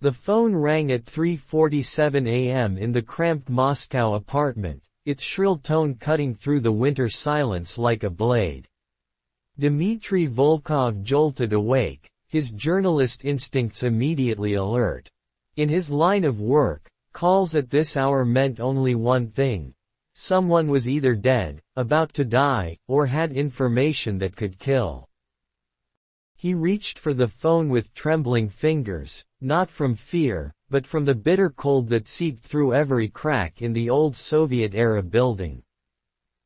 The phone rang at 3:47 a.m. in the cramped Moscow apartment, its shrill tone cutting through the winter silence like a blade. Dmitri Volkov jolted awake, his journalist instincts immediately alert. In his line of work, calls at this hour meant only one thing. Someone was either dead, about to die, or had information that could kill. He reached for the phone with trembling fingers, not from fear, but from the bitter cold that seeped through every crack in the old Soviet-era building.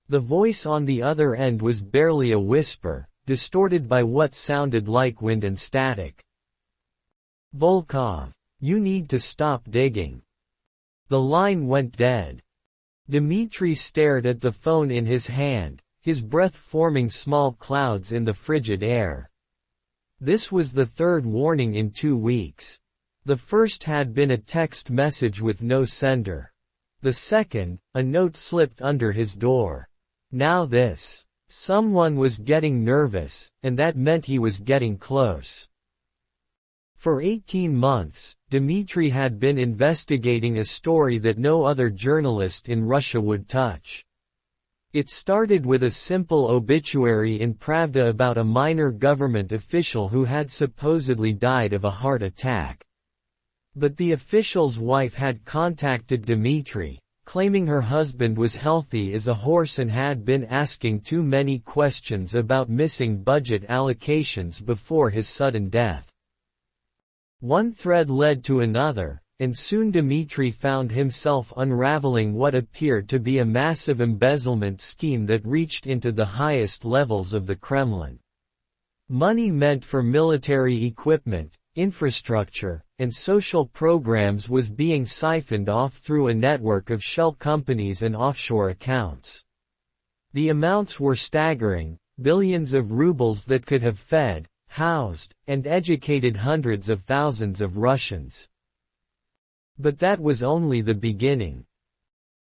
The voice on the other end was barely a whisper, distorted by what sounded like wind and static. "Volkov, you need to stop digging." The line went dead. Dmitri stared at the phone in his hand, his breath forming small clouds in the frigid air. This was the third warning in 2 weeks. The first had been a text message with no sender. The second, a note slipped under his door. Now this. Someone was getting nervous, and that meant he was getting close. For 18 months, Dmitri had been investigating a story that no other journalist in Russia would touch. It started with a simple obituary in Pravda about a minor government official who had supposedly died of a heart attack. But the official's wife had contacted Dmitri, claiming her husband was healthy as a horse and had been asking too many questions about missing budget allocations before his sudden death. One thread led to another, and soon Dmitri found himself unraveling what appeared to be a massive embezzlement scheme that reached into the highest levels of the Kremlin. Money meant for military equipment, infrastructure, and social programs was being siphoned off through a network of shell companies and offshore accounts. The amounts were staggering, billions of rubles that could have fed, housed, and educated hundreds of thousands of Russians. But that was only the beginning.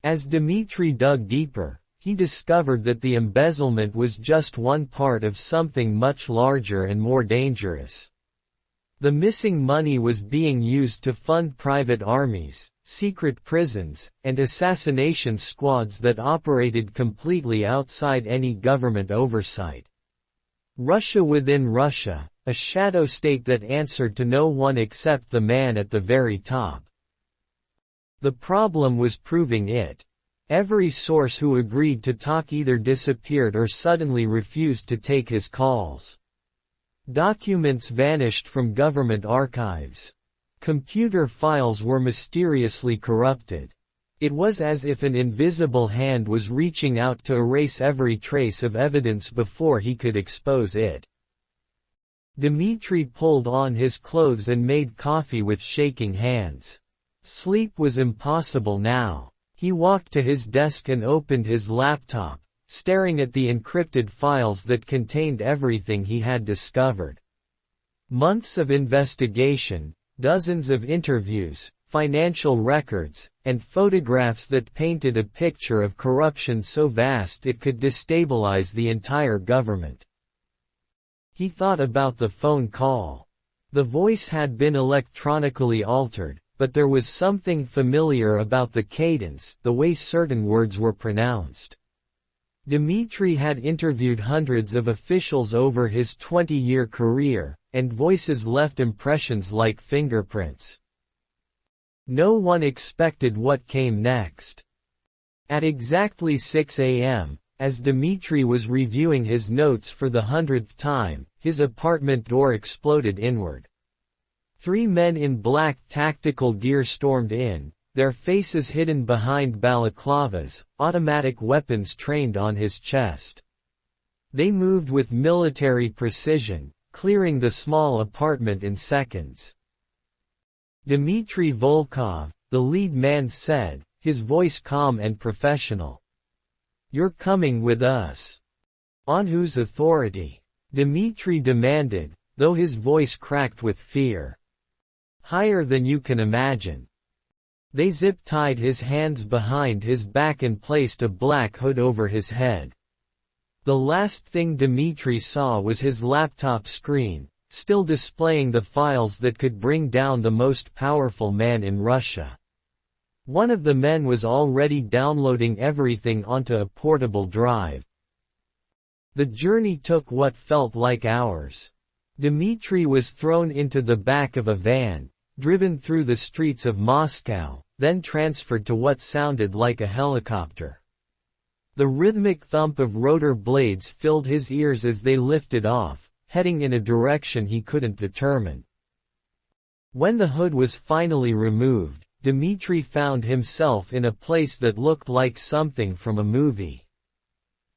As Dmitri dug deeper, he discovered that the embezzlement was just one part of something much larger and more dangerous. The missing money was being used to fund private armies, secret prisons, and assassination squads that operated completely outside any government oversight. Russia within Russia, a shadow state that answered to no one except the man at the very top. The problem was proving it. Every source who agreed to talk either disappeared or suddenly refused to take his calls. Documents vanished from government archives. Computer files were mysteriously corrupted. It was as if an invisible hand was reaching out to erase every trace of evidence before he could expose it. Dmitri pulled on his clothes and made coffee with shaking hands. Sleep was impossible now. He walked to his desk and opened his laptop, staring at the encrypted files that contained everything he had discovered. Months of investigation, dozens of interviews, financial records, and photographs that painted a picture of corruption so vast it could destabilize the entire government. He thought about the phone call. The voice had been electronically altered, but there was something familiar about the cadence, the way certain words were pronounced. Dmitri had interviewed hundreds of officials over his 20-year career, and voices left impressions like fingerprints. No one expected what came next. At exactly 6 a.m., as Dmitri was reviewing his notes for the 100th time, his apartment door exploded inward. 3 men in black tactical gear stormed in, their faces hidden behind balaclavas, automatic weapons trained on his chest. They moved with military precision, clearing the small apartment in seconds. Dmitri Volkov, the lead man said, his voice calm and professional. "You're coming with us." "On whose authority?" Dmitri demanded, though his voice cracked with fear. "Higher than you can imagine." They zip-tied his hands behind his back and placed a black hood over his head. The last thing Dmitri saw was his laptop screen, still displaying the files that could bring down the most powerful man in Russia. One of the men was already downloading everything onto a portable drive. The journey took what felt like hours. Dmitri was thrown into the back of a van, driven through the streets of Moscow, then transferred to what sounded like a helicopter. The rhythmic thump of rotor blades filled his ears as they lifted off, heading in a direction he couldn't determine. When the hood was finally removed, Dmitri found himself in a place that looked like something from a movie.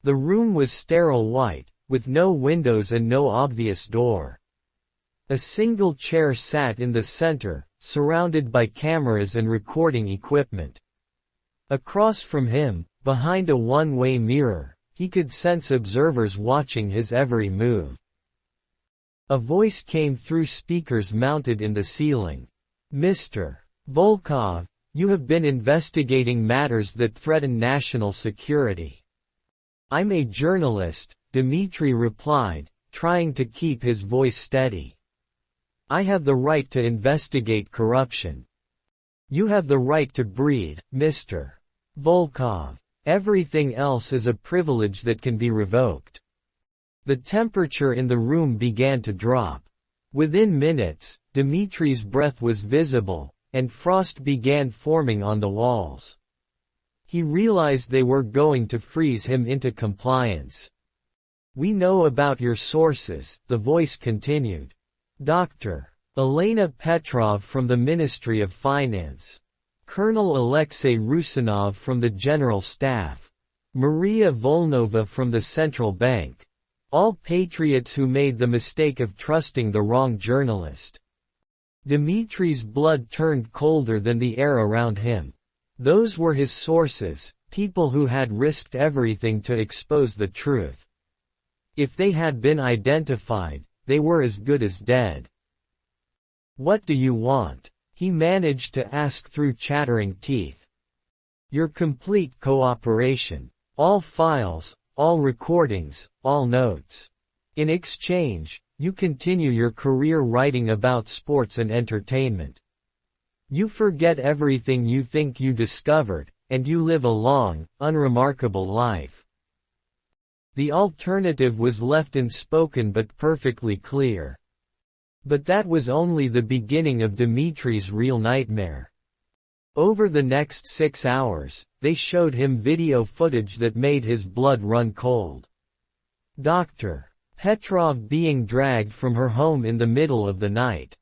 The room was sterile white, with no windows and no obvious door. A single chair sat in the center, surrounded by cameras and recording equipment. Across from him, behind a one-way mirror, he could sense observers watching his every move. A voice came through speakers mounted in the ceiling. "Mr. Volkov, you have been investigating matters that threaten national security." "I'm a journalist," Dmitri replied, trying to keep his voice steady. "I have the right to investigate corruption." "You have the right to breathe, Mr. Volkov. Everything else is a privilege that can be revoked." The temperature in the room began to drop. Within minutes, Dmitri's breath was visible, and frost began forming on the walls. He realized they were going to freeze him into compliance. "We know about your sources," the voice continued. "Dr. Elena Petrov from the Ministry of Finance. Colonel Alexei Rusinov from the General Staff. Maria Volnova from the Central Bank. All patriots who made the mistake of trusting the wrong journalist." Dmitri's blood turned colder than the air around him. Those were his sources, people who had risked everything to expose the truth. If they had been identified, they were as good as dead. "What do you want?" he managed to ask through chattering teeth. "Your complete cooperation. All files, all recordings, all notes. In exchange, you continue your career writing about sports and entertainment. You forget everything you think you discovered, and you live a long, unremarkable life." The alternative was left unspoken but perfectly clear. But that was only the beginning of Dmitri's real nightmare. Over the next 6 hours, they showed him video footage that made his blood run cold. Dr. Petrov being dragged from her home in the middle of the night.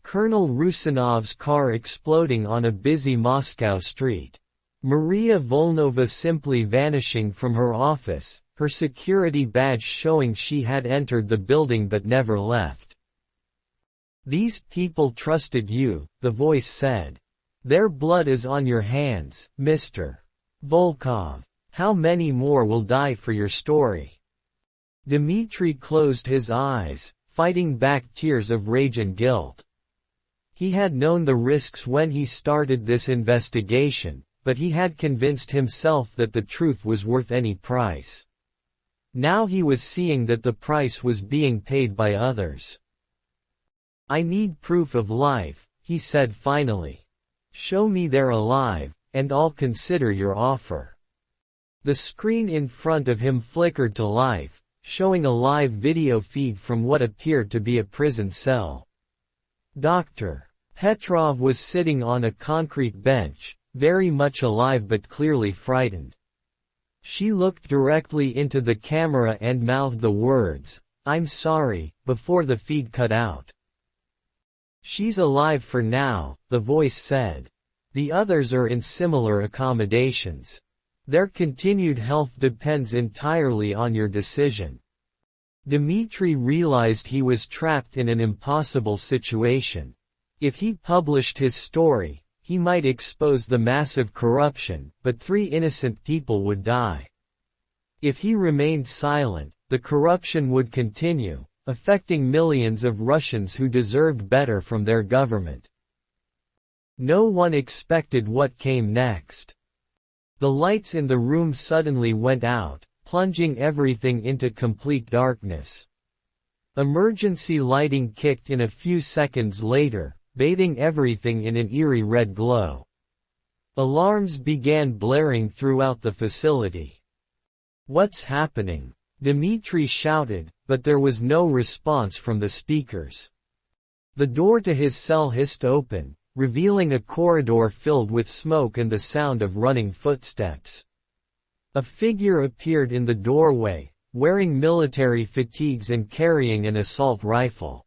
Colonel Rusinov's car exploding on a busy Moscow street. Maria Volnova simply vanishing from her office, her security badge showing she had entered the building but never left. "These people trusted you," the voice said. "Their blood is on your hands, Mr. Volkov. How many more will die for your story?" Dmitri closed his eyes, fighting back tears of rage and guilt. He had known the risks when he started this investigation, but he had convinced himself that the truth was worth any price. Now he was seeing that the price was being paid by others. "I need proof of life," he said finally. "Show me they're alive, and I'll consider your offer." The screen in front of him flickered to life, showing a live video feed from what appeared to be a prison cell. Dr. Petrov was sitting on a concrete bench, very much alive but clearly frightened. She looked directly into the camera and mouthed the words, "I'm sorry," before the feed cut out. "She's alive for now," the voice said. "The others are in similar accommodations. Their continued health depends entirely on your decision." Dmitri realized he was trapped in an impossible situation. If he published his story, he might expose the massive corruption, but 3 innocent people would die. If he remained silent, the corruption would continue, affecting millions of Russians who deserved better from their government. No one expected what came next. The lights in the room suddenly went out, plunging everything into complete darkness. Emergency lighting kicked in a few seconds later, bathing everything in an eerie red glow. Alarms began blaring throughout the facility. "What's happening?" Dmitri shouted, but there was no response from the speakers. The door to his cell hissed open, revealing a corridor filled with smoke and the sound of running footsteps. A figure appeared in the doorway, wearing military fatigues and carrying an assault rifle.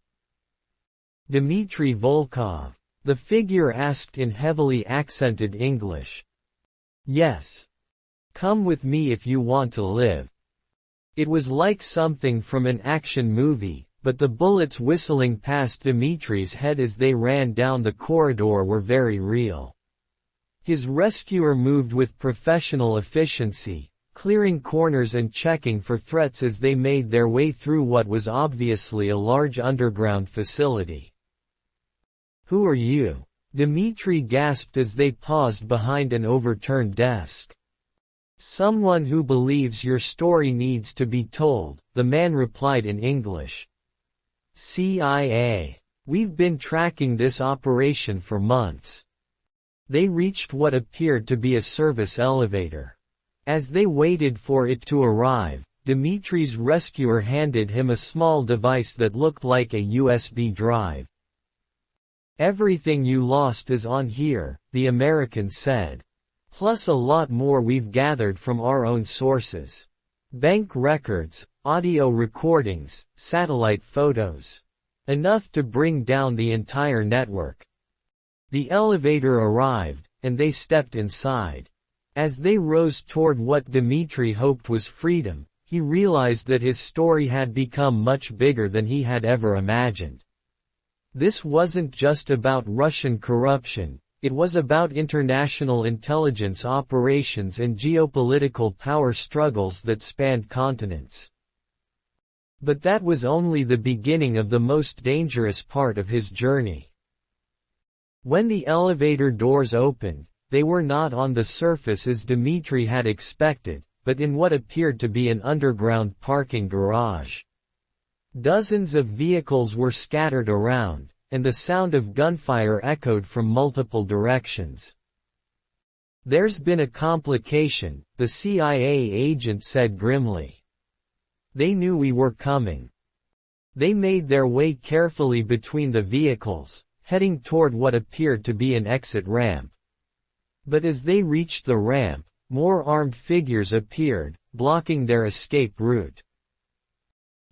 "Dmitri Volkov?" the figure asked in heavily accented English. "Yes. Come with me if you want to live." It was like something from an action movie, but the bullets whistling past Dmitri's head as they ran down the corridor were very real. His rescuer moved with professional efficiency, clearing corners and checking for threats as they made their way through what was obviously a large underground facility. "Who are you?" Dmitri gasped as they paused behind an overturned desk. "Someone who believes your story needs to be told," the man replied in English. "CIA. We've been tracking this operation for months." They reached what appeared to be a service elevator. As they waited for it to arrive, Dmitri's rescuer handed him a small device that looked like a USB drive. "Everything you lost is on here," the American said. "Plus a lot more we've gathered from our own sources. Bank records, audio recordings, satellite photos. Enough to bring down the entire network." The elevator arrived, and they stepped inside. As they rose toward what Dmitri hoped was freedom, he realized that his story had become much bigger than he had ever imagined. This wasn't just about Russian corruption, it was about international intelligence operations and geopolitical power struggles that spanned continents. But that was only the beginning of the most dangerous part of his journey. When the elevator doors opened, they were not on the surface as Dmitri had expected, but in what appeared to be an underground parking garage. Dozens of vehicles were scattered around, and the sound of gunfire echoed from multiple directions. "There's been a complication," the CIA agent said grimly. "They knew we were coming." They made their way carefully between the vehicles, heading toward what appeared to be an exit ramp. But as they reached the ramp, more armed figures appeared, blocking their escape route.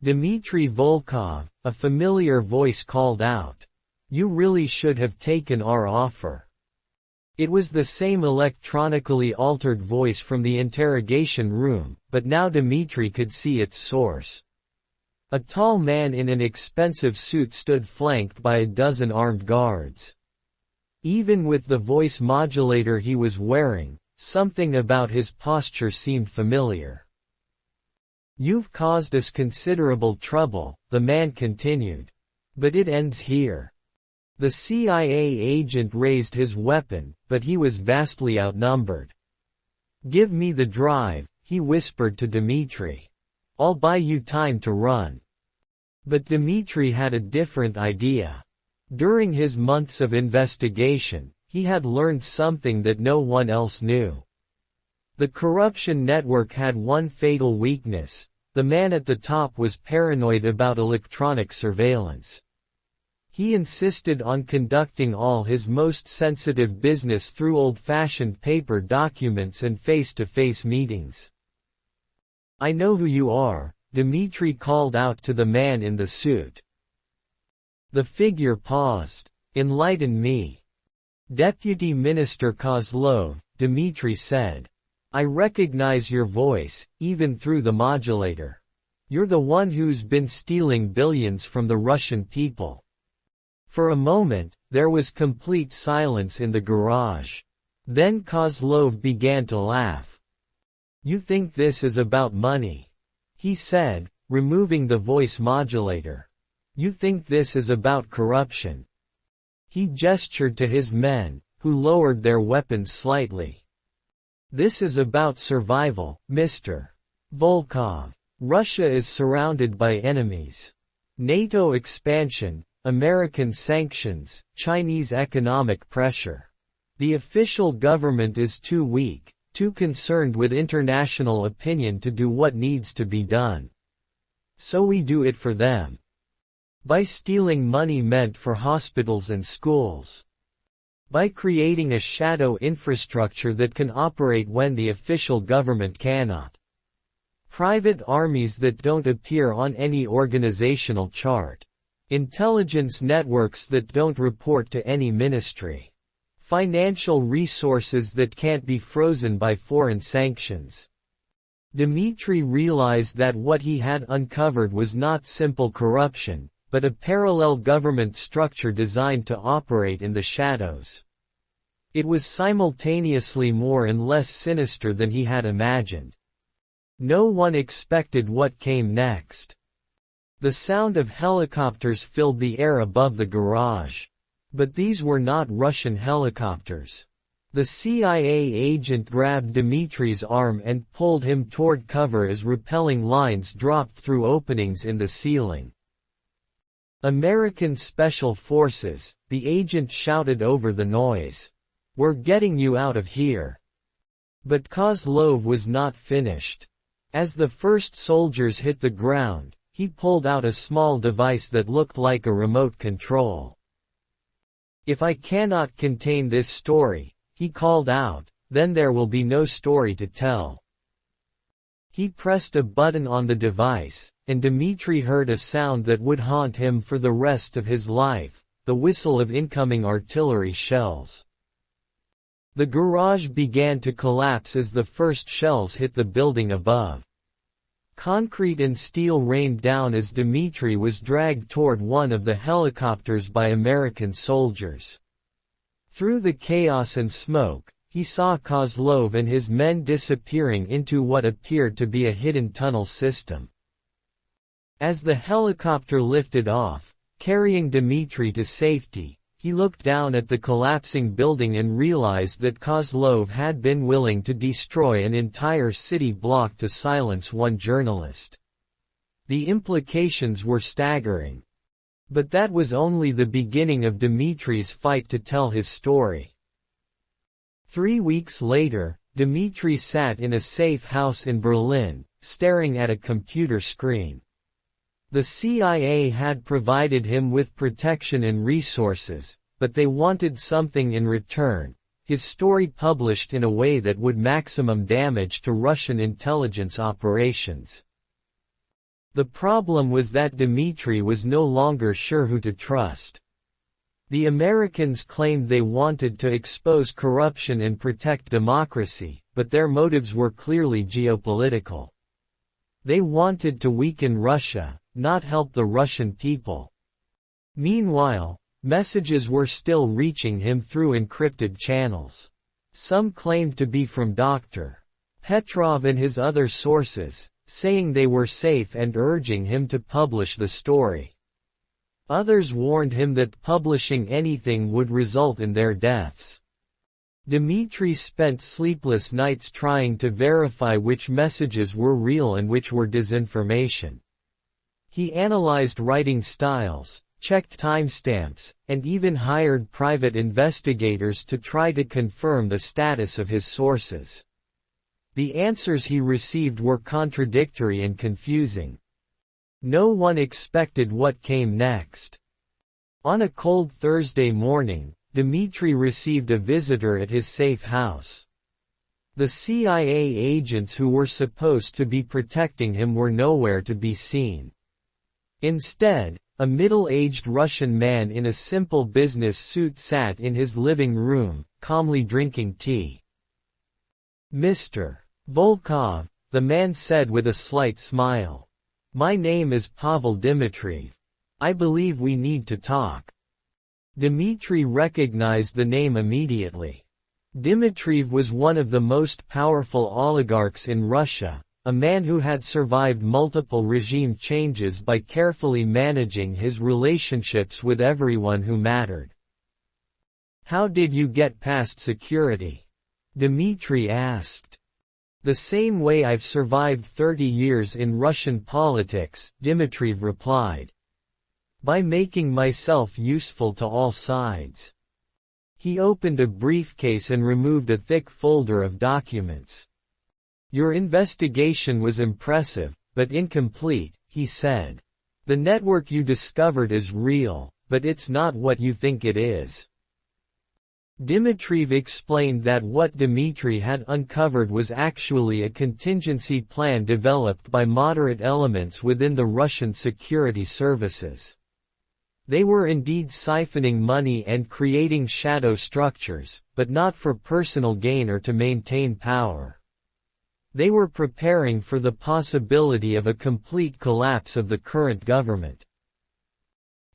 "Dmitri Volkov," a familiar voice called out. "You really should have taken our offer." It was the same electronically altered voice from the interrogation room, but now Dmitri could see its source. A tall man in an expensive suit stood flanked by a dozen armed guards. Even with the voice modulator he was wearing, something about his posture seemed familiar. "You've caused us considerable trouble," the man continued. "But it ends here." The CIA agent raised his weapon, but he was vastly outnumbered. "Give me the drive," he whispered to Dmitri. "I'll buy you time to run." But Dmitri had a different idea. During his months of investigation, he had learned something that no one else knew. The corruption network had one fatal weakness: the man at the top was paranoid about electronic surveillance. He insisted on conducting all his most sensitive business through old-fashioned paper documents and face-to-face meetings. "I know who you are," Dmitri called out to the man in the suit. The figure paused. "Enlighten me." "Deputy Minister Kozlov," Dmitri said. "I recognize your voice, even through the modulator. You're the one who's been stealing billions from the Russian people." For a moment, there was complete silence in the garage. Then Kozlov began to laugh. "You think this is about money?" he said, removing the voice modulator. "You think this is about corruption?" He gestured to his men, who lowered their weapons slightly. "This is about survival, Mr. Volkov. Russia is surrounded by enemies. NATO expansion, American sanctions, Chinese economic pressure. The official government is too weak, too concerned with international opinion to do what needs to be done. So we do it for them. By stealing money meant for hospitals and schools. By creating a shadow infrastructure that can operate when the official government cannot. Private armies that don't appear on any organizational chart. Intelligence networks that don't report to any ministry. Financial resources that can't be frozen by foreign sanctions. Dmitri realized that what he had uncovered was not simple corruption, but a parallel government structure designed to operate in the shadows. It was simultaneously more and less sinister than he had imagined. No one expected what came next. The sound of helicopters filled the air above the garage. But these were not Russian helicopters. The CIA agent grabbed Dmitri's arm and pulled him toward cover as repelling lines dropped through openings in the ceiling. American Special Forces, the agent shouted over the noise. We're getting you out of here. But Kozlov was not finished. As the first soldiers hit the ground, he pulled out a small device that looked like a remote control. If I cannot contain this story, he called out, then there will be no story to tell. He pressed a button on the device, and Dmitri heard a sound that would haunt him for the rest of his life, the whistle of incoming artillery shells. The garage began to collapse as the first shells hit the building above. Concrete and steel rained down as Dmitri was dragged toward one of the helicopters by American soldiers. Through the chaos and smoke, he saw Kozlov and his men disappearing into what appeared to be a hidden tunnel system. As the helicopter lifted off, carrying Dmitri to safety, he looked down at the collapsing building and realized that Kozlov had been willing to destroy an entire city block to silence one journalist. The implications were staggering. But that was only the beginning of Dmitri's fight to tell his story. 3 weeks later, Dmitri sat in a safe house in Berlin, staring at a computer screen. The CIA had provided him with protection and resources, but they wanted something in return, his story published in a way that would maximum damage to Russian intelligence operations. The problem was that Dmitri was no longer sure who to trust. The Americans claimed they wanted to expose corruption and protect democracy, but their motives were clearly geopolitical. They wanted to weaken Russia, not help the Russian people. Meanwhile, messages were still reaching him through encrypted channels. Some claimed to be from Dr. Petrov and his other sources, saying they were safe and urging him to publish the story. Others warned him that publishing anything would result in their deaths. Dmitri spent sleepless nights trying to verify which messages were real and which were disinformation. He analyzed writing styles, checked timestamps, and even hired private investigators to try to confirm the status of his sources. The answers he received were contradictory and confusing. No one expected what came next. On a cold Thursday morning, Dmitri received a visitor at his safe house. The CIA agents who were supposed to be protecting him were nowhere to be seen. Instead, a middle-aged Russian man in a simple business suit sat in his living room, calmly drinking tea. "Mr. Volkov," the man said with a slight smile. "My name is Pavel Dmitriev. I believe we need to talk." Dmitri recognized the name immediately. Dmitriev was one of the most powerful oligarchs in Russia, a man who had survived multiple regime changes by carefully managing his relationships with everyone who mattered. "How did you get past security?" Dmitri asked. "The same way I've survived 30 years in Russian politics," Dmitriev replied. By making myself useful to all sides. He opened a briefcase and removed a thick folder of documents. Your investigation was impressive, but incomplete, he said. The network you discovered is real, but it's not what you think it is. Dmitri explained that what Dmitri had uncovered was actually a contingency plan developed by moderate elements within the Russian security services. They were indeed siphoning money and creating shadow structures, but not for personal gain or to maintain power. They were preparing for the possibility of a complete collapse of the current government.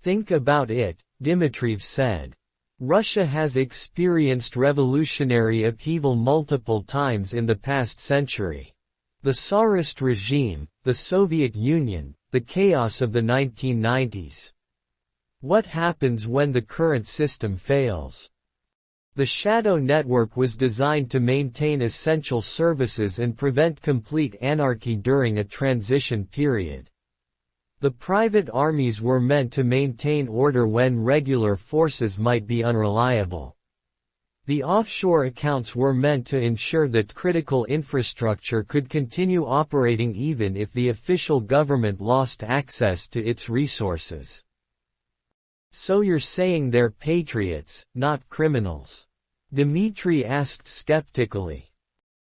Think about it, Dmitriev said. Russia has experienced revolutionary upheaval multiple times in the past century. The Tsarist regime, the Soviet Union, the chaos of the 1990s. What happens when the current system fails? The shadow network was designed to maintain essential services and prevent complete anarchy during a transition period. The private armies were meant to maintain order when regular forces might be unreliable. The offshore accounts were meant to ensure that critical infrastructure could continue operating even if the official government lost access to its resources. So you're saying they're patriots, not criminals? Dmitri asked skeptically.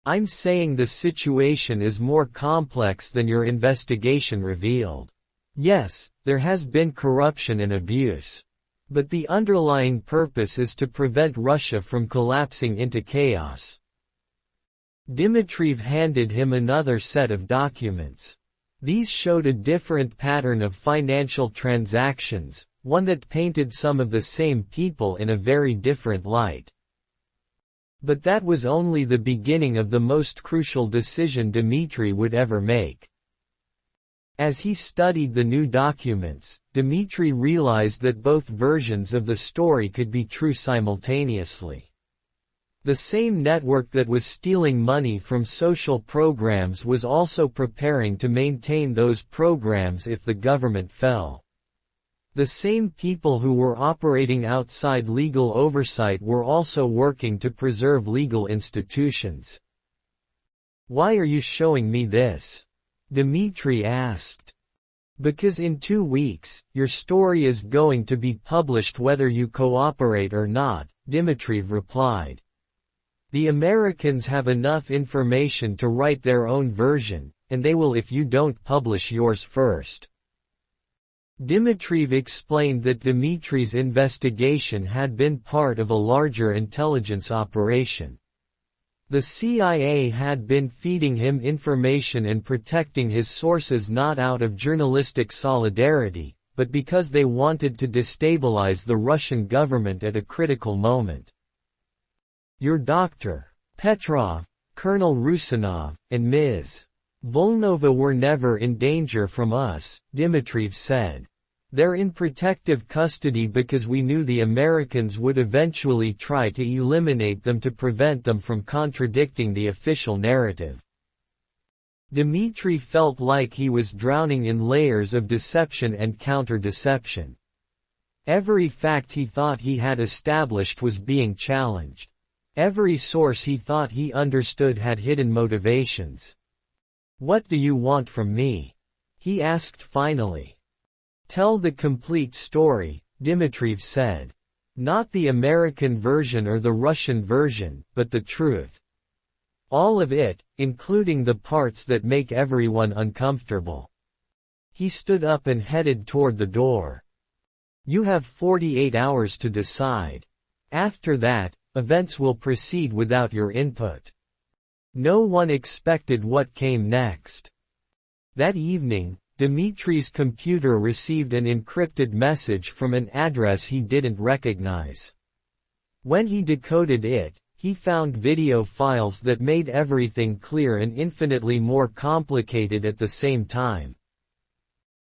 I'm saying the situation is more complex than your investigation revealed. Yes, there has been corruption and abuse. But the underlying purpose is to prevent Russia from collapsing into chaos. Dmitriev handed him another set of documents. These showed a different pattern of financial transactions, one that painted some of the same people in a very different light. But that was only the beginning of the most crucial decision Dmitri would ever make. As he studied the new documents, Dmitri realized that both versions of the story could be true simultaneously. The same network that was stealing money from social programs was also preparing to maintain those programs if the government fell. The same people who were operating outside legal oversight were also working to preserve legal institutions. Why are you showing me this? Dmitri asked. Because in 2 weeks, your story is going to be published whether you cooperate or not, Dmitriev replied. The Americans have enough information to write their own version, and they will if you don't publish yours first. Dmitriev explained that Dmitri's investigation had been part of a larger intelligence operation. The CIA had been feeding him information and protecting his sources not out of journalistic solidarity, but because they wanted to destabilize the Russian government at a critical moment. Your Dr. Petrov, Colonel Rusanov, and Ms. Volnova were never in danger from us, Dmitriev said. They're in protective custody because we knew the Americans would eventually try to eliminate them to prevent them from contradicting the official narrative. Dmitri felt like he was drowning in layers of deception and counter-deception. Every fact he thought he had established was being challenged. Every source he thought he understood had hidden motivations. What do you want from me? He asked finally. Tell the complete story, Dmitriev said. Not the American version or the Russian version, but the truth. All of it, including the parts that make everyone uncomfortable. He stood up and headed toward the door. You have 48 hours to decide. After that, events will proceed without your input. No one expected what came next. That evening, Dmitri's computer received an encrypted message from an address he didn't recognize. When he decoded it, he found video files that made everything clear and infinitely more complicated at the same time.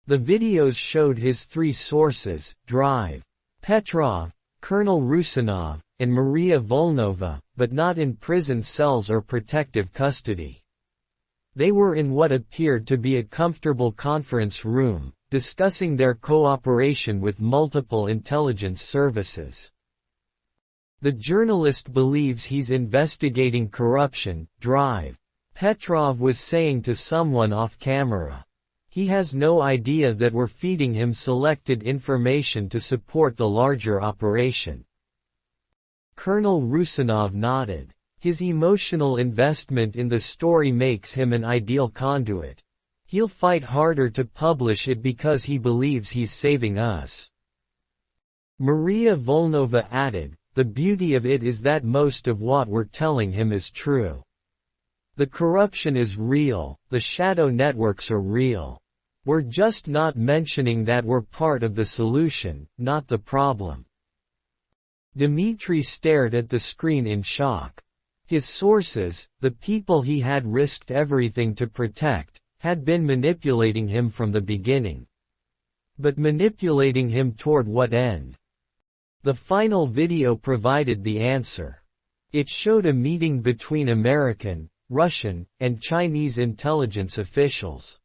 The videos showed his 3 sources, Drive, Petrov, Colonel Rusanov, and Maria Volnova, but not in prison cells or protective custody. They were in what appeared to be a comfortable conference room, discussing their cooperation with multiple intelligence services. The journalist believes he's investigating corruption. Drive. Petrov was saying to someone off camera. He has no idea that we're feeding him selected information to support the larger operation. Colonel Rusanov nodded. His emotional investment in the story makes him an ideal conduit. He'll fight harder to publish it because he believes he's saving us. Maria Volnova added, the beauty of it is that most of what we're telling him is true. The corruption is real, the shadow networks are real. We're just not mentioning that we're part of the solution, not the problem. Dmitri stared at the screen in shock. His sources, the people he had risked everything to protect, had been manipulating him from the beginning. But manipulating him toward what end? The final video provided the answer. It showed a meeting between American, Russian, and Chinese intelligence officials.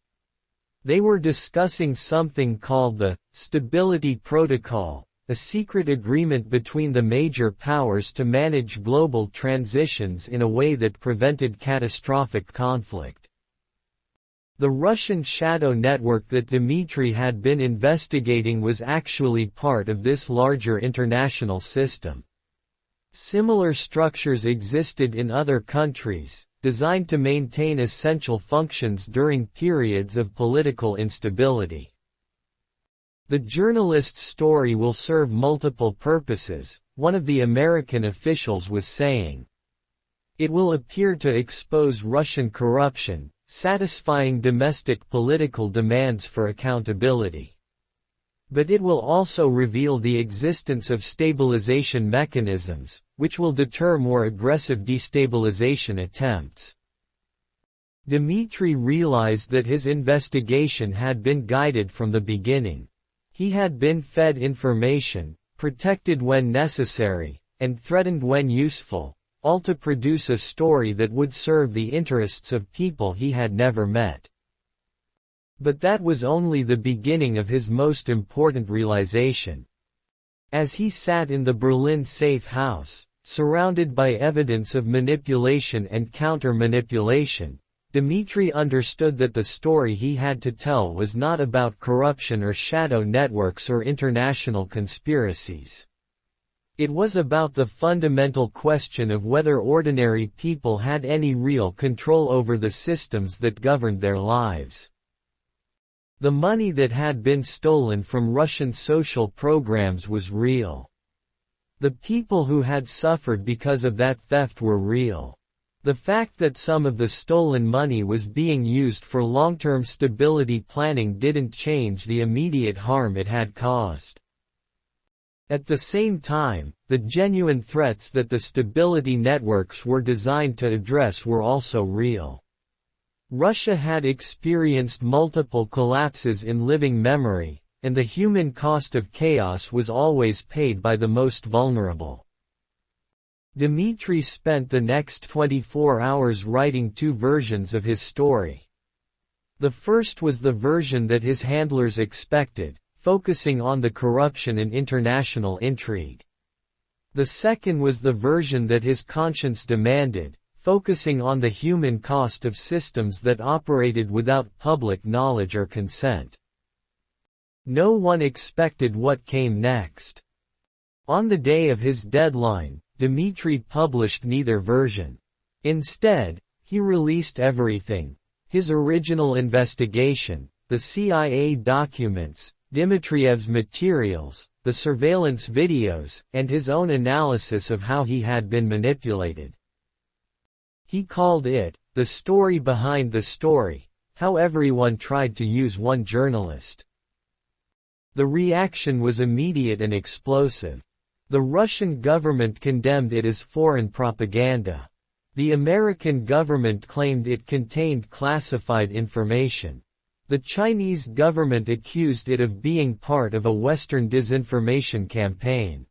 They were discussing something called the Stability Protocol, a secret agreement between the major powers to manage global transitions in a way that prevented catastrophic conflict. The Russian shadow network that Dmitri had been investigating was actually part of this larger international system. Similar structures existed in other countries, designed to maintain essential functions during periods of political instability. The journalist's story will serve multiple purposes, one of the American officials was saying. It will appear to expose Russian corruption, satisfying domestic political demands for accountability. But it will also reveal the existence of stabilization mechanisms, which will deter more aggressive destabilization attempts. Dmitri realized that his investigation had been guided from the beginning. He had been fed information, protected when necessary, and threatened when useful, all to produce a story that would serve the interests of people he had never met. But that was only the beginning of his most important realization. As he sat in the Berlin safe house, surrounded by evidence of manipulation and counter-manipulation, Dmitri understood that the story he had to tell was not about corruption or shadow networks or international conspiracies. It was about the fundamental question of whether ordinary people had any real control over the systems that governed their lives. The money that had been stolen from Russian social programs was real. The people who had suffered because of that theft were real. The fact that some of the stolen money was being used for long-term stability planning didn't change the immediate harm it had caused. At the same time, the genuine threats that the stability networks were designed to address were also real. Russia had experienced multiple collapses in living memory, and the human cost of chaos was always paid by the most vulnerable. Dmitri spent the next 24 hours writing two versions of his story. The first was the version that his handlers expected, focusing on the corruption and international intrigue. The second was the version that his conscience demanded, focusing on the human cost of systems that operated without public knowledge or consent. No one expected what came next. On the day of his deadline, Dmitri published neither version. Instead, he released everything: his original investigation, the CIA documents, Dmitriev's materials, the surveillance videos, and his own analysis of how he had been manipulated. He called it, "the story behind the story," how everyone tried to use one journalist. The reaction was immediate and explosive. The Russian government condemned it as foreign propaganda. The American government claimed it contained classified information. The Chinese government accused it of being part of a Western disinformation campaign.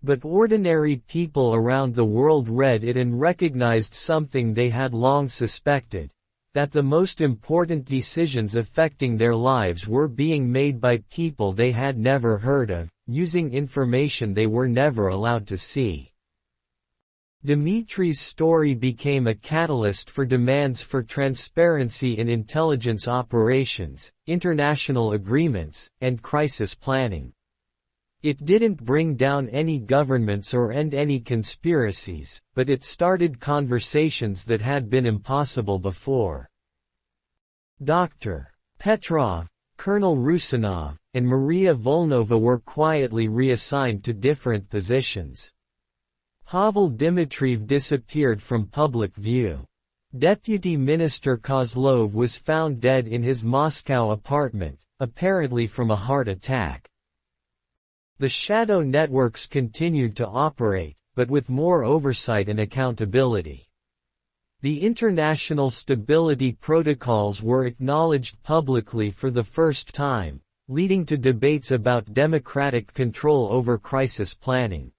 But ordinary people around the world read it and recognized something they had long suspected: that the most important decisions affecting their lives were being made by people they had never heard of, using information they were never allowed to see. Dmitri's story became a catalyst for demands for transparency in intelligence operations, international agreements, and crisis planning. It didn't bring down any governments or end any conspiracies, but it started conversations that had been impossible before. Dr. Petrov, Colonel Rusanov, and Maria Volnova were quietly reassigned to different positions. Pavel Dmitriev disappeared from public view. Deputy Minister Kozlov was found dead in his Moscow apartment, apparently from a heart attack. The shadow networks continued to operate, but with more oversight and accountability. The international stability protocols were acknowledged publicly for the first time, leading to debates about democratic control over crisis planning.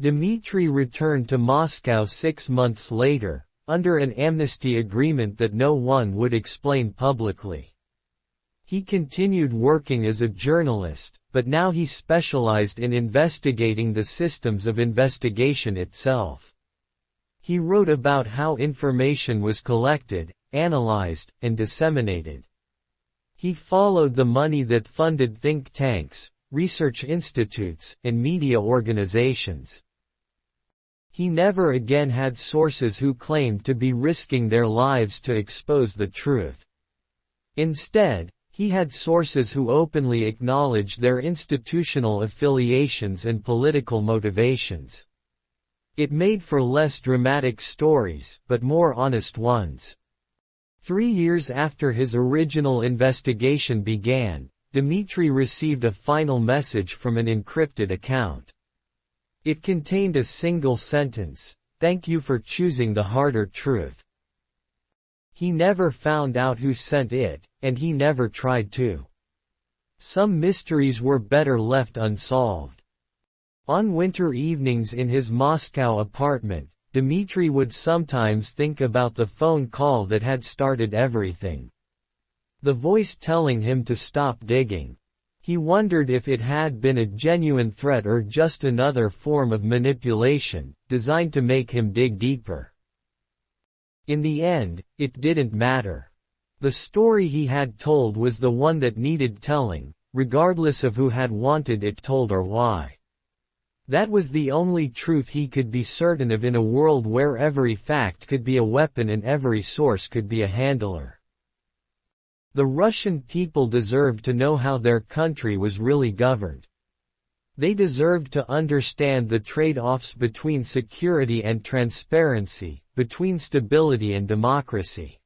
Dmitri returned to Moscow 6 months later, under an amnesty agreement that no one would explain publicly. He continued working as a journalist, but now he specialized in investigating the systems of investigation itself. He wrote about how information was collected, analyzed, and disseminated. He followed the money that funded think tanks, research institutes, and media organizations. He never again had sources who claimed to be risking their lives to expose the truth. Instead, he had sources who openly acknowledged their institutional affiliations and political motivations. It made for less dramatic stories, but more honest ones. 3 years after his original investigation began, Dmitri received a final message from an encrypted account. It contained a single sentence: "Thank you for choosing the harder truth." He never found out who sent it, and he never tried to. Some mysteries were better left unsolved. On winter evenings in his Moscow apartment, Dmitri would sometimes think about the phone call that had started everything. The voice telling him to stop digging. He wondered if it had been a genuine threat or just another form of manipulation, designed to make him dig deeper. In the end, it didn't matter. The story he had told was the one that needed telling, regardless of who had wanted it told or why. That was the only truth he could be certain of in a world where every fact could be a weapon and every source could be a handler. The Russian people deserved to know how their country was really governed. They deserved to understand the trade-offs between security and transparency, between stability and democracy.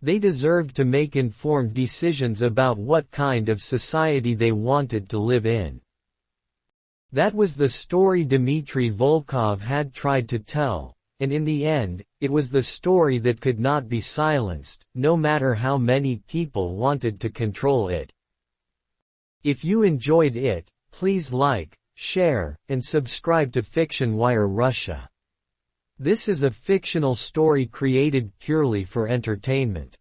They deserved to make informed decisions about what kind of society they wanted to live in. That was the story Dmitri Volkov had tried to tell, and in the end, it was the story that could not be silenced, no matter how many people wanted to control it. If you enjoyed it, please like, share, and subscribe to FictionWire Russia. This is a fictional story created purely for entertainment.